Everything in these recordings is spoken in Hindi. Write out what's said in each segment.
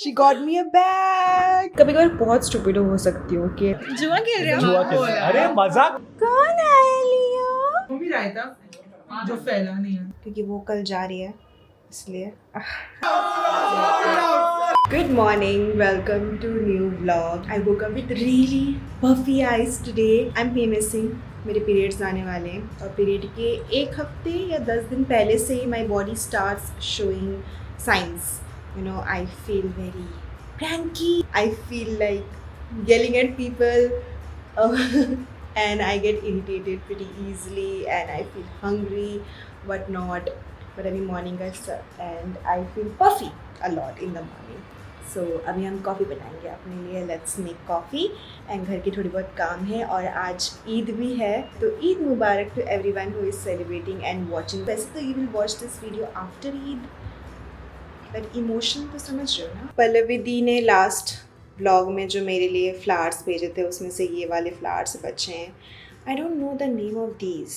She got me a bag. कभी कभार बहुत स्टूपिड हो सकती हूँ कि जुआ खेल रहे हो? जुआ खेल रहे हैं। अरे मजाक। कौन आया लियो? वो भी रायता जो फैला नहीं है। क्योंकि वो कल जा रही है इसलिए. Good morning, welcome to new vlog. I woke up with really puffy eyes today. I'm PMSing. मेरे पीरियड्स आने वाले हैं और पीरियड के एक हफ्ते या 10 दिन पहले से ही my body starts showing signs. You know, I feel very cranky. I feel like yelling at people. And I get irritated pretty easily and I feel hungry, whatnot. But every morning and I feel puffy a lot in the morning. So अभी हम कॉफ़ी बनाएंगे अपने लिए. लेट्स मेक कॉफ़ी एंड घर की थोड़ी बहुत काम है और आज ईद भी है तो Eid Mubarak to everyone who is celebrating and watching. वैसे तो you will watch this video after Eid but emotion तो समझ रहे हो ना. पल्लवी दी ने लास्ट ब्लॉग में जो मेरे लिए फ्लावर्स भेजे थे उसमें से ये वाले फ्लावर्स बचे हैं. I don't know the name of these.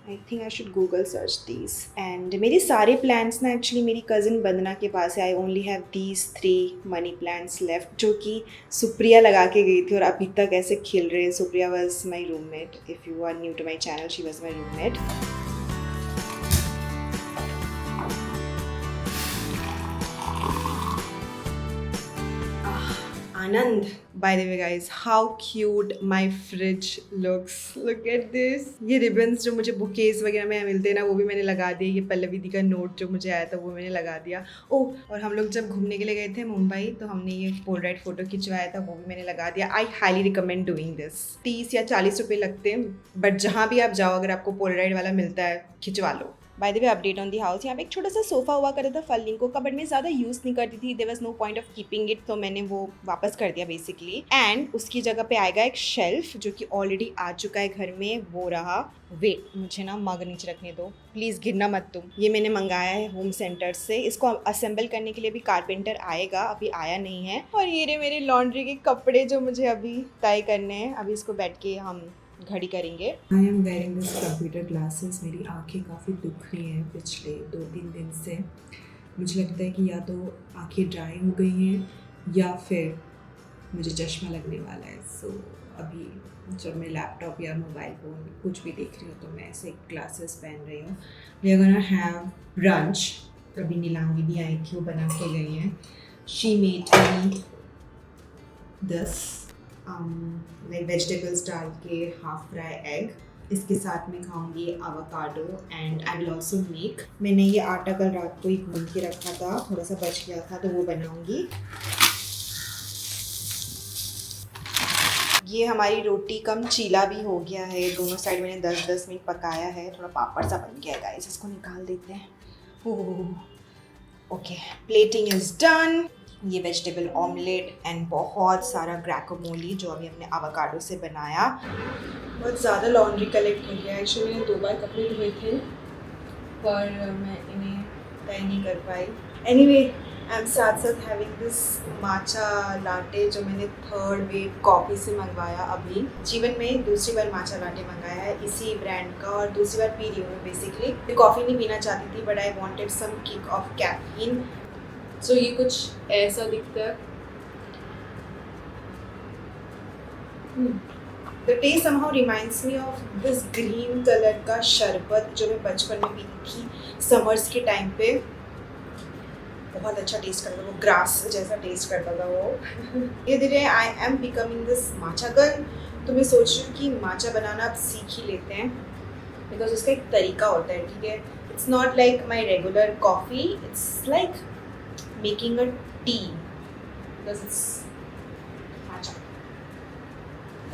I think I should Google search these. And मेरे सारे प्लांट्स ना एक्चुअली मेरी कज़न बंदना के पास है. I only have these 3 money plants left जो कि सुप्रिया लगा के गई थी और अभी तक ऐसे खिल रहे हैं. Supriya was my roommate. If you are new to my channel she was my roommate. Anand, by the way guys, how cute my fridge looks. Look at this. ये ribbons जो मुझे बुकेज वगैरह में मिलते हैं ना वो भी मैंने लगा दिए. ये पल्लवी दी का नोट जो मुझे आया था वो मैंने लगा दिया. ओह और हम लोग जब घूमने के लिए गए थे मुंबई तो हमने ये पोलराइड फ़ोटो खिंचवाया था वो भी मैंने लगा दिया. I highly recommend doing this. 30 या 40 रुपये लगते हैं बट जहाँ भी आप जाओ अगर आपको पोलराइड वाला मिलता है खिंचवा लो. By the way update on the house. यहाँ पे एक छोटा सा सोफ़ा हुआ करता था फलिंग को बट मैं ज़्यादा यूज़ नहीं करती थी. There was no point of keeping it तो मैंने वो वापस कर दिया बेसिकली. एंड उसकी जगह पे आएगा एक शेल्फ जो कि ऑलरेडी आ चुका है घर में. वो रहा. वेट मुझे ना मग नीचे रखने दो प्लीज़, गिरना मत तुम. ये मैंने मंगाया है होम सेंटर से. इसको असेंबल करने के लिए भी कारपेंटर आएगा, अभी आया नहीं है. और ये रहे मेरे लॉन्ड्री के कपड़े जो मुझे अभी तय करने हैं. अभी इसको बैठ के हम घड़ी करेंगे. I am wearing this computer glasses. मेरी आंखें काफ़ी दुख रही हैं पिछले 2-3 दिन से. मुझे लगता है कि या तो आंखें ड्राई हो गई हैं या फिर मुझे चश्मा लगने वाला है. सो अभी जब मैं लैपटॉप या मोबाइल फ़ोन कुछ भी देख रही हूँ तो मैं ऐसे ग्लासेस पहन रही हूँ. We are gonna have brunch. अभी नीलांगी भी आई थी वो बना के गई हैं. She made me this like vegetables डाल के हाफ फ्राई एग. इसके साथ में खाऊंगी avocado and I will also make. मैंने ये आटा कल रात को ही गूंद के रखा था, थोड़ा सा बच गया था तो वो बनाऊंगी. ये हमारी रोटी कम चीला भी हो गया है. दोनों साइड मैंने 10-10 मिनट पकाया है. थोड़ा पापड़ सा बन गया है गाइस. इसको निकाल देते हैं. Okay plating is done. ये वेजिटेबल ऑमलेट एंड बहुत सारा ग्रैकोमोली जो अभी हमने एवोकाडो से बनाया. बहुत ज़्यादा लॉन्ड्री कलेक्ट हो गया. एक्चुअली मैंने 2 बार कपड़े धोए थे पर मैं इन्हें तय नहीं कर पाई. एनीवे आई एम साथ साथ हैविंग दिस माचा लाटे जो मैंने 3rd वेव कॉफ़ी से मंगवाया. अभी जीवन में दूसरी बार माचा लाटे मंगाया है इसी ब्रांड का और दूसरी बार पी रही हूँ. बेसिकली मैं कॉफ़ी नहीं पीना चाहती थी but I wanted some kick of caffeine. So ये कुछ ऐसा दिखता है. The taste somehow reminds me of this green color का शरबत जो मैं बचपन में पीती थी समर्स के टाइम पे. बहुत अच्छा टेस्ट करता था वो. ग्रास जैसा टेस्ट करता था वो. धीरे धीरे I am becoming this matcha girl. तो मैं सोच रही हूँ कि माचा बनाना अब सीख ही लेते हैं बिकॉज उसका एक तरीका होता है. ठीक है, it's not like my regular coffee. It's like making a tea because it's matcha.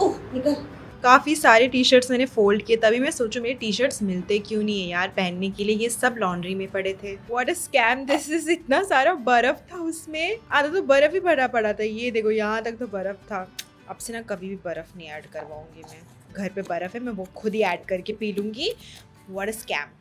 ओह निकल. काफ़ी सारे टी शर्ट्स मैंने फोल्ड किए तभी मैं सोचूं मेरे टी शर्ट्स मिलते क्यों नहीं है यार पहनने के लिए. ये सब लॉन्ड्री में पड़े थे. What a scam this is. इतना सारा बर्फ़ था उसमें. आधा तो बर्फ़ ही भरा पड़ा था. ये देखो यहाँ तक तो बर्फ़ था. अब से ना कभी भी बर्फ़ नहीं ऐड करवाऊंगी मैं. घर पे बर्फ़ है मैं वो खुद ही ऐड करके पी लूँगी. What a scam.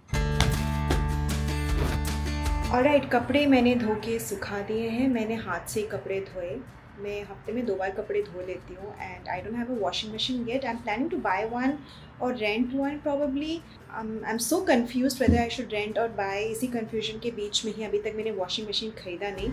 ऑलराइट कपड़े मैंने धो के सुखा दिए हैं. मैंने हाथ से ही कपड़े धोए. मैं हफ्ते में 2 बार कपड़े धो लेती हूँ and I don't have a washing machine yet. I am planning to buy one or rent one probably. I am so confused whether I should rent or buy. इसी कन्फ्यूजन के बीच में ही अभी तक मैंने वॉशिंग मशीन ख़रीदा नहीं.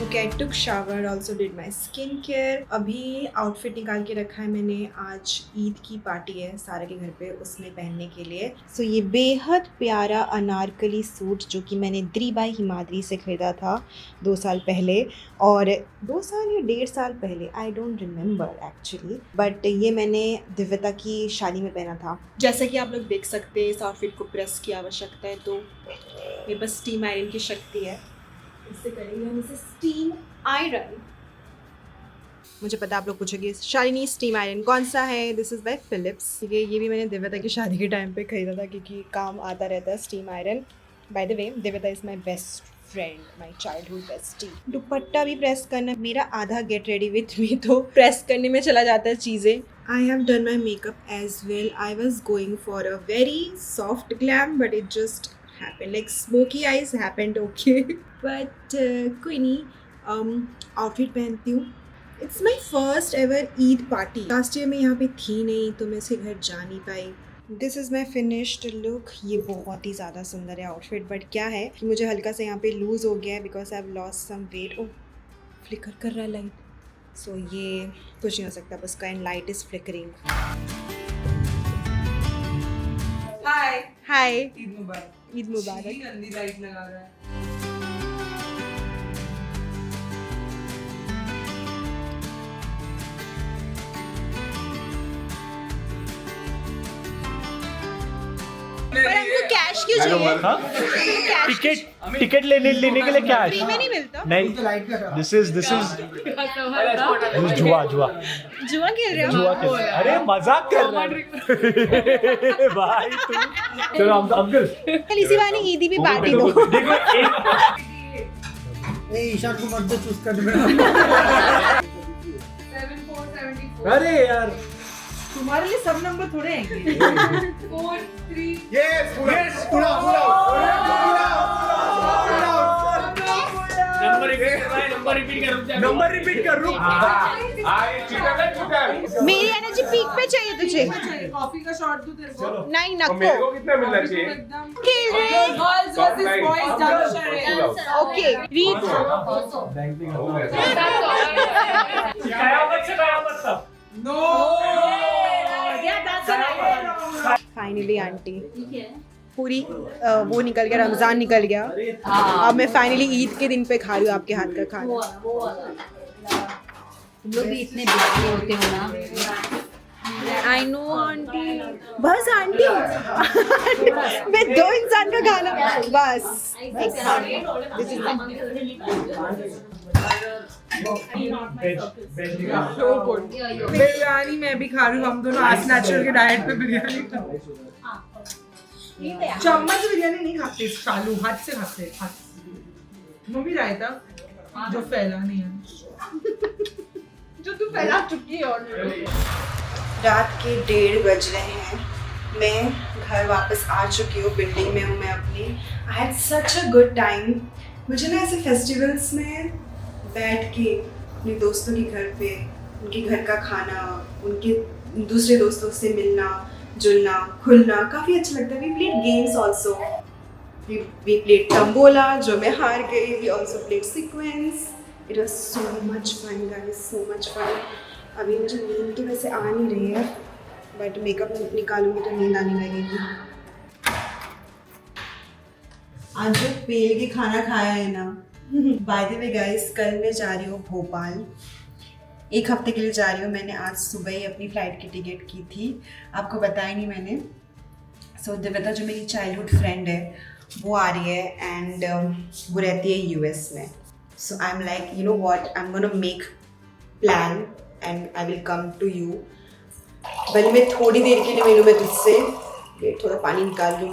Okay I took shower, also did my skin care. अभी आउटफिट निकाल के रखा है मैंने, आज ईद की पार्टी है सारे के घर पे, उसमें पहनने के लिए। सो ये बेहद प्यारा अनारकली सूट जो कि मैंने द्री बाई हिमाद्री से ख़रीदा था 2 साल पहले, और 2 साल या 1.5 साल पहले, I don't remember actually, but ये मैंने दिव्यता की शादी में पहना था। जैसा कि आप लोग देख सकते हैं इस आउटफिट को प्रेस की आवश्यकता है, तो मेरे पास स्टीम आयरन की शक्ति है, इससे करेंगे हम इसे स्टीम आयरन। मुझे पता आप लोग पूछोगे शालिनी स्टीम आयरन कौन सा है, दिस इज़ बाय फिलिप्स। ठीक है, ये भी मैंने दिव्यता की शादी के टाइम पे खरीदा था क्योंकि काम आता रहता है steam iron. By the way Divyata is my best friend, my childhood bestie. Dupatta भी प्रेस करना, मेरा आधा गेट रेडी विथ मी तो प्रेस करने में चला जाता है चीज़ें। I have done my makeup as well. I was going for a very soft glam but it just happened, like smoky eyes happened, okay. But कोई नहीं, आउटफिट पहनती हूँ। It's my first ever Eid party. Last year मैं यहाँ पे थी नहीं तो मैं उसके घर जा नहीं पाई। This is my finished look. ये बहुत ही ज़्यादा सुंदर है आउटफिट, बट क्या है कि मुझे हल्का सा यहाँ पे लूज़ हो गया है because I have lost some weight. ओ फ्लिकर कर रहा है लाइट, सो ये कुछ नहीं हो सकता बस का, एंड लाइट इज़ फ्लिकरिंग। हाय हाय, ईद मुबारक। ईद मुबारक। गंदी लाइट लगा रहा है। पर हमको कैश क्यों चाहिए? टिकट लेने के लिए क्या फ्री में है? नहीं मिलता? नहीं, दिस इज जुआ जुआ खेल रहे हो? जुआ के, अरे मजाक कर रहा है भाई तू। चलो अंकल कल इसी बहाने ईदी भी पार्टी दो। देखो ईशान को मत चूज कर देना। 7474। अरे यार तुम्हारे लिए सब नंबर थोड़े हैं। 4 3 यस पूरा नंबर रिपीट कर रुक। मेरी एनर्जी पीक पे चाहिए तुझे। कॉफी का शॉट दूं तेरे को? नहीं और मेरे को नको। कितना मिलना चाहिए? एकदम खेल रहे हैं। गर्ल्स वर्सेस बॉयज ज्यादा ओके रीड। नो फाइनली आंटी पूरी वो निकल गया, रमजान निकल गया। अब मैं फाइनली ईद के दिन पे खा रही हूँ आपके हाथ का खाना। तुम लोग भी इतने बिजी होते हो ना। आई नो आंटी, बस आंटी मैं 2 इंसान का खाना बस एक खाना। This is बिरयानी मैं भी खा रही हूँ। हम दोनों आज नेचुरल के डाइट पे बिरयानी चम्मच बिरयानी नहीं खाते, चालू हाथ से खाते हाथ। मम्मी रायता जो फैला नहीं है, जो तू फैला चुकी है ऑलरेडी। रात के 1:30 बज रहे हैं, मैं घर वापस आ चुकी हूँ, बिल्डिंग में हूँ मैं अपनी। I had such a good time. मुझे ना ऐसे फेस्टिवल्स में बैठ के अपने दोस्तों के घर पे उनके घर का खाना, उनके दूसरे दोस्तों से मिलना जुलना खुलना काफ़ी अच्छा लगता है। We played games also, we played tambola जो मैं हार गई। We also played sequence. It was so much fun guys, so much fun. अभी मुझे नींद तो वैसे आ नहीं रही है, बट मेकअप निकालूंगी तो नींद आने लगेगी। आज जो पेल के खाना खाया है ना, बाय द वे गाइस, कल मैं जा रही हूँ भोपाल, 1 हफ्ते के लिए जा रही हूँ। मैंने आज सुबह ही अपनी फ़्लाइट की टिकट की थी, आपको बताया नहीं मैंने। सो दिव्यता जो मेरी चाइल्डहुड फ्रेंड है वो आ रही है, एंड वो रहती है यूएस में। So I am like you know what, I am gonna make plan and I will come to you. भले मैं थोड़ी देर के लिए मिलूँ मैं तुझसे, वेट थोड़ा पानी निकाल लूँ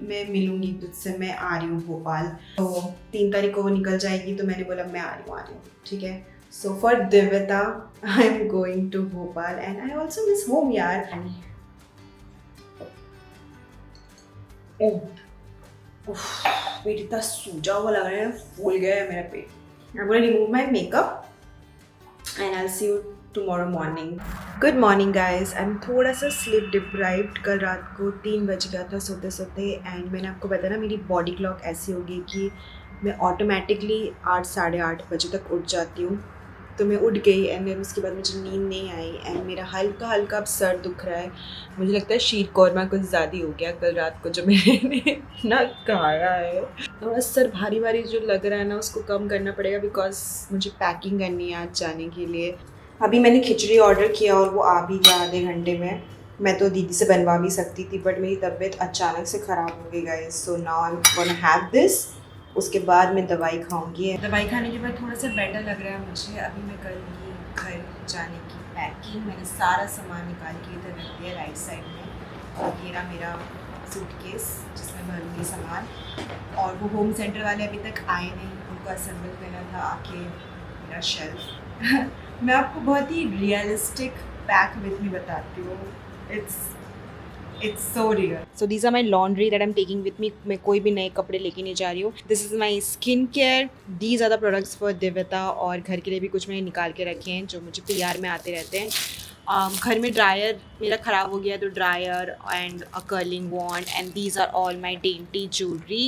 मैं मिलूँगी तुझसे। मैं आ रही हूँ भोपाल, तो 3 तारीख को वो निकल जाएगी, तो मैंने बोला मैं आ रही हूँ ठीक है। So for Divita, I am going to Bhopal and I also miss home यार। पेट इतना सूजा हुआ लग रहा है, फूल गया है मेरा पेट। I'm gonna remove my makeup and I'll see you tomorrow morning. Good morning guys. I am थोड़ा सा स्लीप डिप्राइव्ड। कल रात को 3 बज गया था सोते सोते एंड मैंने आपको बताया ना मेरी बॉडी क्लॉक ऐसी होगी कि मैं ऑटोमेटिकली 8 साढ़े 8 बजे तक उठ जाती हूँ। तो मैं उठ गई एंड देन उसके बाद मुझे नींद नहीं आई एंड मेरा हल्का हल्का अब सर दुख रहा है। मुझे लगता है शीर कौरमा कुछ ज़्यादा ही हो गया कल रात को जो मैंने ना खाया है। थोड़ा सर भारी भारी जो लग रहा है ना उसको कम करना पड़ेगा बिकॉज मुझे पैकिंग करनी है आज जाने के लिए। अभी मैंने खिचड़ी ऑर्डर किया और वो आ भी गया आधे घंटे में। मैं तो दीदी से बनवा भी सकती थी बट मेरी तबीयत अचानक से ख़राब हो गई guys. So now I am gonna have this. उसके बाद मैं दवाई खाऊंगी। दवाई खाने के बाद थोड़ा सा बेटर लग रहा है मुझे। अभी मैं करूँगी घर जाने की पैकिंग। मैंने सारा सामान निकाल के इधर रख दिया राइट साइड में। और ये रहा मेरा सूटकेस जिसमें भरूँगी सामान। और वो होम सेंटर वाले अभी तक आए नहीं, उनको असेंबल करना था आके मेरा शेल्फ। मैं आपको बहुत ही रियलिस्टिक पैक विथ मी बताती हूँ। It's so real. So these are my laundry that I'm taking with me. मैं कोई भी नए कपड़े लेके नहीं जा रही हूँ. This is my skin care. These are the products for Divita. और घर के लिए भी कुछ मैंने निकाल के रखे हैं जो मुझे PR में आते रहते हैं। घर में ड्रायर मेरा ख़राब हो गया तो dryer and a curling wand and these are all my dainty jewelry.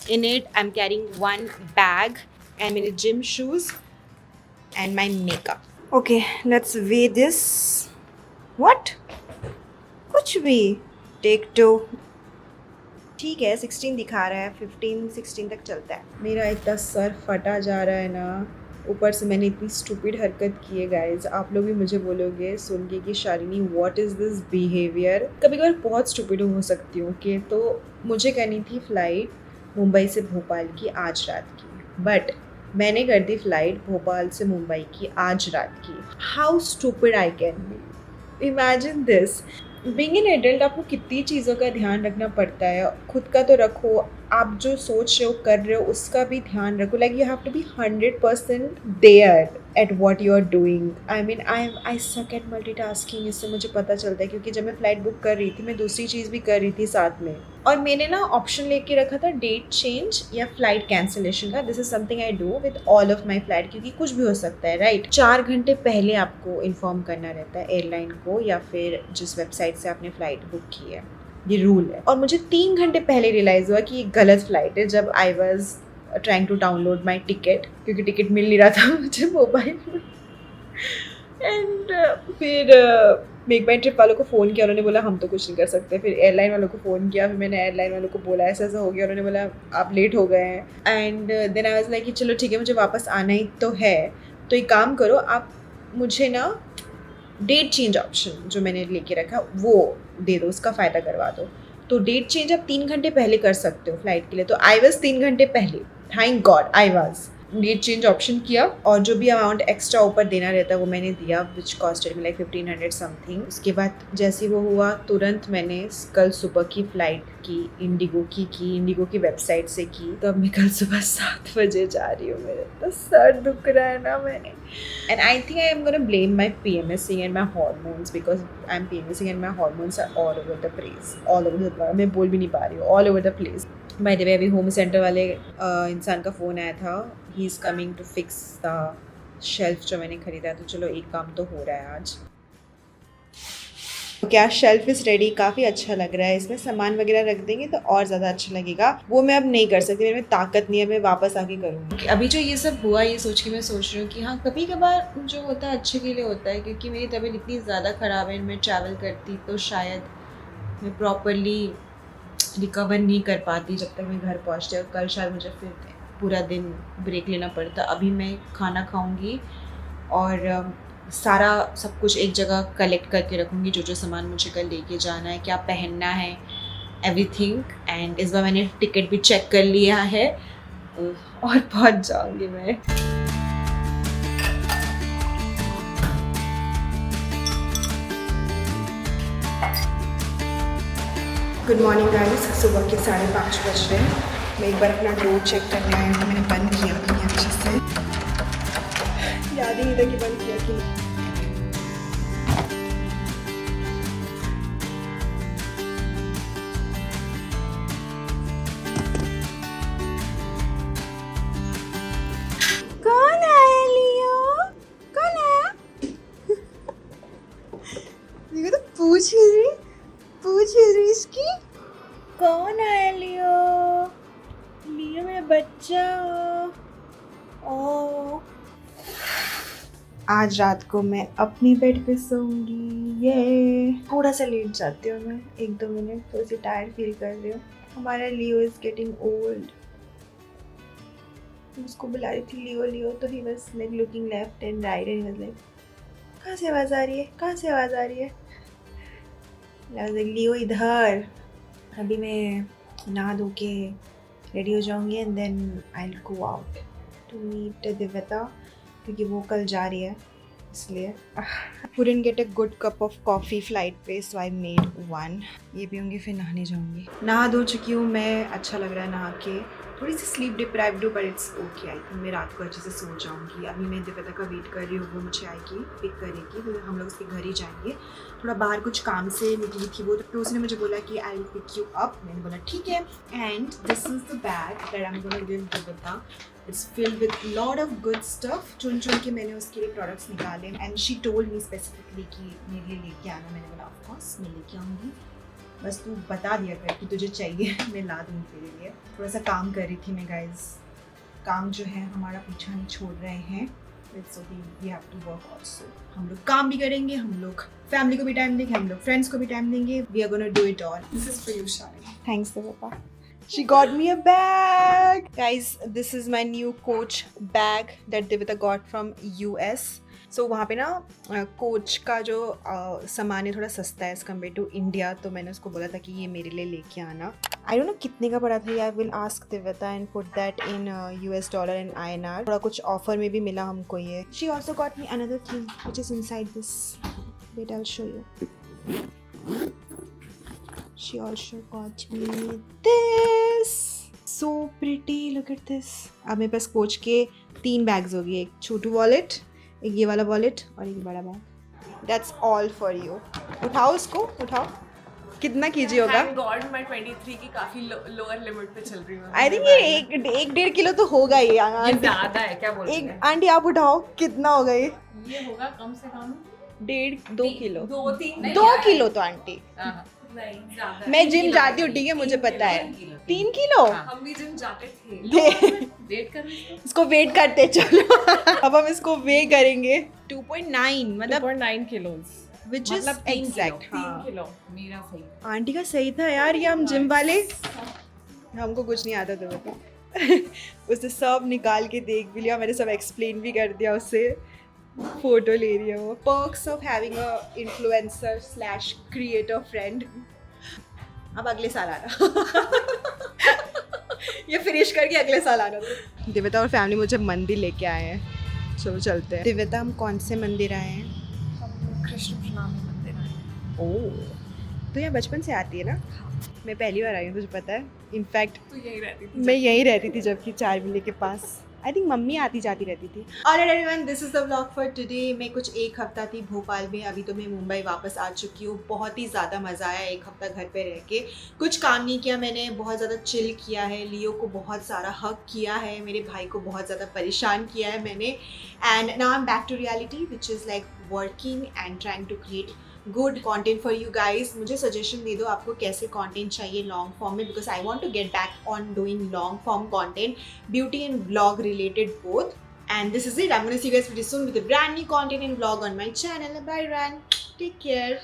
In it I'm carrying one bag and मेरे gym shoes and my makeup. Okay, let's weigh this. What? कुछ भी. Take 2. ठीक है 16 दिखा रहा है, 15-16 तक चलता है। मेरा इतना सर फटा जा रहा है ना, ऊपर से मैंने इतनी स्टूपिड हरकत की है गाइज। आप लोग भी मुझे बोलोगे सुन के कि Shalini what is this behaviour. कभी कभार बहुत स्टूपिड हो सकती हूँ कि तो मुझे करनी थी फ़्लाइट मुंबई से भोपाल की आज रात की, बट मैंने कर दी फ़्लाइट भोपाल से मुंबई की आज रात की। How stupid I can be. Imagine this. Being an adult आपको कितनी चीज़ों का ध्यान रखना पड़ता है। खुद का तो रखो, आप जो सोच रहे हो कर रहे हो उसका भी ध्यान रखो। Like you have to be 100% there at what you are doing. I mean I suck at multitasking. इससे मुझे पता चलता है क्योंकि जब मैं फ़्लाइट बुक कर रही थी मैं दूसरी चीज़ भी कर रही थी साथ में। और मैंने ना ऑप्शन लेके रखा था डेट चेंज या फ़्लाइट कैंसिलेशन का। This is something I do with all of my flight क्योंकि कुछ भी हो सकता है राइट। 4 घंटे पहले आपको इन्फॉर्म करना रहता है एयरलाइन को या फिर जिस वेबसाइट से आपने फ़्लाइट बुक की है, ये रूल है। और मुझे 3 घंटे पहले रियलाइज़ हुआ कि ये गलत फ़्लाइट है जब I was trying to download my ticket क्योंकि टिकट मिल नहीं रहा था मुझे मोबाइल में। एंड फिर मेक माई ट्रिप वालों को फ़ोन किया, उन्होंने बोला हम तो कुछ नहीं कर सकते। फिर एयरलाइन वालों को फ़ोन किया, फिर मैंने एयरलाइन वालों को बोला ऐसा ऐसा हो गया, उन्होंने बोला आप लेट हो गए हैं। And then I was like कि चलो ठीक है मुझे वापस आना ही तो है, तो एक काम करो आप मुझे ना डेट चेंज ऑप्शन जो मैंने लेके रखा वो दे दो, उसका फ़ायदा करवा दो। तो डेट चेंज आप 3 घंटे पहले कर सकते हो फ़्लाइट के लिए। तो आई वॉज 3 घंटे पहले, thank God I was. Date change option किया और जो भी अमाउंट एक्स्ट्रा ऊपर देना रहता है वो मैंने दिया, विच कॉस्टेड मी लाइक 1500 समथिंग। उसके बाद जैसे वो हुआ तुरंत मैंने कल सुबह की फ़्लाइट की इंडिगो की वेबसाइट से की। तो अब मैं कल सुबह 7 बजे जा रही हूँ। मेरे तो सर दुख रहा है ना मैंने। And I think I am gonna blame my PMSing and my hormones because I am PMSing and my hormones are all over the place, all over the, मैं बोल भी नहीं पा रही हूँ, all over the place. By the way अभी होम सेंटर वाले इंसान का फ़ोन आया था। He is coming to fix the shelf जो मैंने ख़रीदा है। तो चलो एक काम तो हो रहा है आज। क्या शेल्फ इज़ रेडी, काफ़ी अच्छा लग रहा है। इसमें सामान वगैरह रख देंगे तो और ज़्यादा अच्छा लगेगा। वो मैं अब नहीं कर सकती, मेरे में ताकत नहीं है, मैं वापस आके करूँगी। अभी जो ये सब हुआ ये सोच के मैं सोच रही हूँ कि हाँ कभी कभार जो होता है अच्छे के लिए होता है। क्योंकि मेरी तबीयत इतनी ज़्यादा ख़राब है, मैं ट्रैवल करती तो शायद मैं प्रॉपरली रिकवर नहीं कर पाती जब तक मैं घर पहुँचती। और कल शायद मुझे फिर पूरा दिन ब्रेक लेना पड़ता। अभी मैं खाना खाऊंगी और सारा सब कुछ एक जगह कलेक्ट करके रखूँगी, जो जो सामान मुझे कल लेके जाना है, क्या पहनना है, एवरीथिंग। एंड इस बार मैंने टिकट भी चेक कर लिया है और पहुँच जाऊँगी मैं। Good morning guys. सुबह के 5:30 बज रहे हैं। मैं एक बार अपना डोर चेक करने आई हूँ। मैंने बंद किया कि नहीं अच्छे से, याद ही नहीं था कि बंद किया कि नहीं। कौन आया लियो, कौन आया? बच्चा। ओ आज रात को मैं अपनी बेड पे सोऊंगी। ये थोड़ा सा लेट जाती हूँ मैं, 1-2 मिनट, थोड़ी सी टायर्ड फील कर रही हूँ। हमारा लियो इज गेटिंग ओल्ड। उसको बुला रही थी लियो लियो, तो he was like looking left and right and he was like कहाँ से आवाज़ आ रही है, कहाँ से आवाज़ आ रही है। लियो इधर। अभी मैं नहा धो के रेडी हो जाऊंगी and then I will go out to meet Divyata, क्योंकि वो कल जा रही है इसलिए। couldn't get a good cup of coffee flight पे, so I made one। ये पीऊँगी फिर नहाने जाऊँगी। नहा धो चुकी हूँ मैं, अच्छा लग रहा है नहा के। थोड़ी सी स्लीप डिप्राइव्ड हूँ, but it's okay. I think मैं रात को अच्छे से सो जाऊँगी। अभी मैं दिव्यता का वेट कर रही हूँ, वो मुझे आएगी, पिक करेगी, फिर हम लोग उसके घर ही जाएंगे। थोड़ा बाहर कुछ काम से निकली थी वो, तो उसने मुझे बोला कि I will pick you up. मैंने बोला ठीक है। And this is the bag that I am gonna give Divyata. It's filled with lot of good stuff। चुन चुन के मैंने उसके लिए प्रोडक्ट्स निकाले and she told me specifically कि मेरे लिए लेके आना। मैंने बोला ऑफ कोर्स मैं लेके आऊँगी, बस तू बता दिया कर कि तुझे चाहिए, मैं ला दूँगी तेरे लिए। थोड़ा सा काम कर रही थी मैं गाइज। काम जो है हमारा पीछा नहीं छोड़ रहे हैं। It's okay, we have to work also. हम लोग काम भी करेंगे, हम लोग फैमिली को भी टाइम देंगे, हम लोग फ्रेंड्स को भी टाइम देंगे। We are gonna do it all. This is for you Shalini. Thanks papa. She got me a bag. Guys, this is my new Coach bag that Divita got from US. So वहाँ पे ना कोच का जो सामान है थोड़ा सस्ता है एज़ कम्पेयर टू इंडिया, तो मैंने उसको बोला था कि ये मेरे लिए लेके आना। आई डोंट नो कितने का पड़ा था। आई विल आस्क दिव्यता and put that in US dollar and INR। थोड़ा कुछ ऑफर में भी मिला हमको ये। She also got me another thing which is inside this. Wait, I'll show you. She also got me this. So pretty, look at this. अब मेरे पास कोच के 3 बैग्स हो गए, एक छोटू वॉलेट, एक ये वाला वॉलेट और एक बड़ा bag. That's all for you। उठाओ उसको, उठाओ। कितना कीजिए होगा? Thank God मैं 23 की काफी लोअर लिमिट पे चल रही हूँ। आई थिंक ये 1-1.5 किलो तो होगा ये। ये ज्यादा है क्या बोल रही एक है? आंटी आप उठाओ, कितना होगा ये? ये होगा कम से कम 1.5-2 किलो। 2-3 2 किलो तो आंटी। नहीं ज्यादा। मैं जिम जाती हूँ, ठीक है, मुझे पता है। 3 किलो? हम भी जिम जाते थे। वेट कर रहे थे। इसको वेट करते चलो। अब हम इसको वे करेंगे। 2.9 मतलब 2.9 किलोस which is exact। 3 किलो मेरा सही। आंटी का सही था यार, ये हम जिम वाले, हमको कुछ नहीं आता था बता। उसने सब निकाल के देख भी लिया, मैंने सब एक्सप्लेन भी कर दिया उसे। फोटो ले रही है वो। Perks of having a influencer slash creator friend. अब अगले साल आना। ये फिनिश करके अगले साल आना। तो दिव्यता और फैमिली मुझे मंदिर लेके आए हैं, चलो चलते हैं। दिव्यता हम कौन से मंदिर आए हैं? कृष्ण प्रणामी मंदिर आए। ओह, तो यहाँ बचपन से आती है ना? मैं पहली बार आई हूँ, तुझे पता है। इनफैक्ट तो यही रहती थी। मैं यहीं रहती थी जबकि चारमिले के पास। आई थिंक मम्मी आती जाती रहती थी। Alright everyone, this is the vlog for today. मैं कुछ 1 हफ्ता थी भोपाल में, अभी तो मैं मुंबई वापस आ चुकी हूँ। बहुत ही ज़्यादा मज़ा आया 1 हफ्ता घर पे रह के। कुछ काम नहीं किया मैंने, बहुत ज़्यादा चिल किया है। लियो को बहुत सारा हक किया है, मेरे भाई को बहुत ज़्यादा परेशान किया है मैंने। And now I am back to reality which is like working and trying to create good content for you guys. मुझे सजेशन दे दो आपको कैसे कंटेंट चाहिए लॉन्ग फॉर्म में, because I want to get back on doing long form content, beauty and vlog related both. And this is it. I'm going to see you guys pretty soon with a brand new content and vlog on my channel. Bye, Ran. Take care.